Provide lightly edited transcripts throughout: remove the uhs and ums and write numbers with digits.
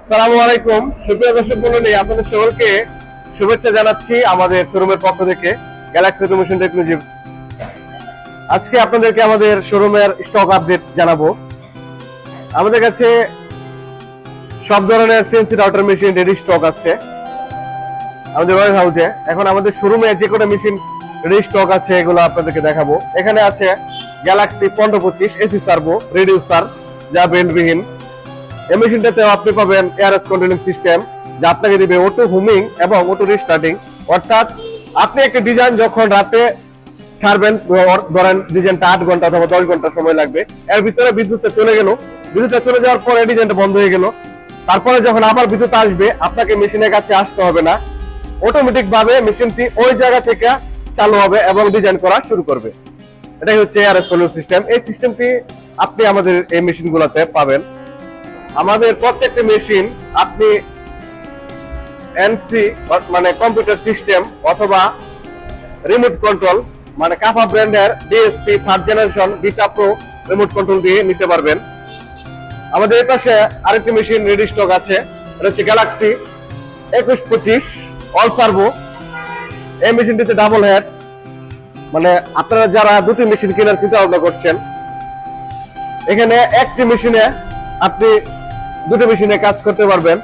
আসসালামু আলাইকুম সুপ্রিয় দর্শক মণ্ডলী, আপনাদের সকলকে শুভেচ্ছা জানাচ্ছি আমাদের শোরুমের পক্ষ থেকে গ্যালাক্সি অটোমেশন টেকনোলজি। আজকে আপনাদেরকে আমাদের শোরুমের স্টক আপডেট জানাবো। আমাদের কাছে সব ধরনের CNC router machine ready stock আছে আমাদের ওয়ার হাউসে। এখন আমাদের শোরুমে যে কোনো মেশিন রেডি স্টক আছে, এগুলো আপনাদেরকে দেখাবো। এখানে আছে গ্যালাক্সি 1525 এসি সার্ভো রিডিউসার, যা বেল্টবিহীন। এই মেশিনটাতে আপনি পাবেন এআরএস কন্ট্রোলিং সিস্টেম, যা আপনাকে দিবে অটো হুমিং এবং অটো রিস্টার্টিং। অর্থাৎ আপনি একটা ডিজাইন যখন রাতে ছাড়বেন, ধরেন ডিজাইনটা 8 ঘন্টা অথবা 10 ঘন্টা সময় লাগবে, এর ভিতরে বিদ্যুৎটা চলে গেল, বিদ্যুৎটা চলে যাওয়ার পরে ডিজাইনটা বন্ধ হয়ে গেল। তারপরে যখন আবার বিদ্যুৎ আসবে, আপনাকে মেশিনের কাছে আসতে হবে না, অটোমেটিক ভাবে মেশিনটি ওই জায়গা থেকে চালু হবে এবং ডিজাইন করা শুরু করবে। এটাই হচ্ছে এআরএস কন্ট্রোল সিস্টেম। এই সিস্টেমটি আপনি আমাদের এই মেশিনগুলোতে পাবেন। আমাদের প্রত্যেকটা মেশিন আপনি এনসি মানে কম্পিউটার সিস্টেম অথবা রিমোট কন্ট্রোল মানে কাফা ব্র্যান্ডের DSP 3rd generation beta pro remote control দিয়ে নিতে পারবেন। আমাদের এই পাশে আরেকটি মেশিন রেডি স্টক আছে, এটা হচ্ছে গ্যালাক্সি 2125 অল সার্ভো। এই মেশিনটিতে ডাবল হেড, মানে আপনারা যারা দুটি মেশিন কেনার চিন্তা ভাবনা করছেন, এখানে একটি মেশিনে আপনি দুটি মেশিনে কাজ করতে পারবেন।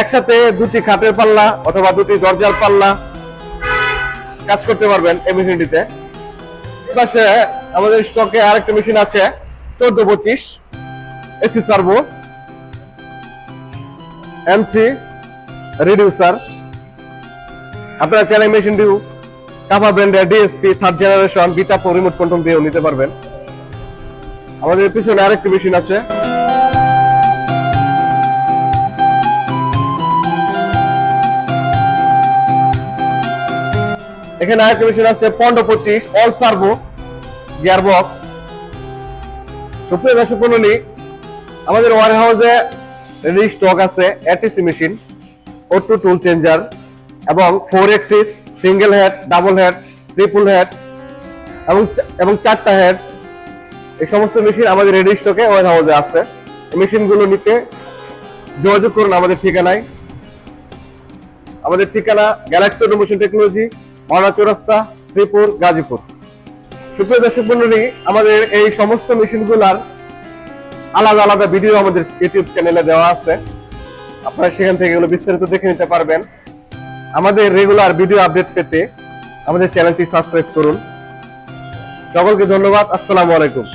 একসাথে দুটি খাটের পাল্লা অথবা দুটি দরজার পাল্লা কাজ করতে পারবেন এই মেশিনটিতে। পাশে আমাদের স্টকে আরেকটা মেশিন আছে 1425 এসি সার্ভো এমসি রিডিউসার। আপনারা চাইলে মেশিনটি কাফা ব্র্যান্ডের DSP 3rd generation beta pro remote control দিয়েও নিতে পারবেন। আমাদের পিছনে আরেকটি মেশিন আছে, এখানে আরেকটা মেশিন আছে 1525 অল সার্ভো গিয়ারবক্স। সুপ্রিয় দর্শক মণ্ডলী, আমাদের ওয়ার হাউসে রেডি স্টক আছে এটিসি মেশিন, অটো টুল চেঞ্জার এবং 4 axis single head, double head, triple head এবং 4টা হেড। এই সমস্ত মেশিন আমাদের রেডি স্টকে ওয়ার হাউসে আছে। এই মেশিনগুলো নিতে যোগাযোগ করুন আমাদের ঠিকানায়। আমাদের ঠিকানা গ্যালাক্সি অটোমেশন টেকনোলজি, মহানা চৌরাস্তা, শ্রীপুর, গাজীপুর। সুপ্রিয় দর্শক মণ্ডলী, আমাদের এই সমস্ত মেশিনগুলার আলাদা আলাদা ভিডিও আমাদের ইউটিউব চ্যানেলে দেওয়া আছে, আপনারা সেখান থেকে এগুলো বিস্তারিত দেখে নিতে পারবেন। আমাদের রেগুলার ভিডিও আপডেট পেতে আমাদের চ্যানেলটি সাবস্ক্রাইব করুন। সকলকে ধন্যবাদ। আসসালামু আলাইকুম।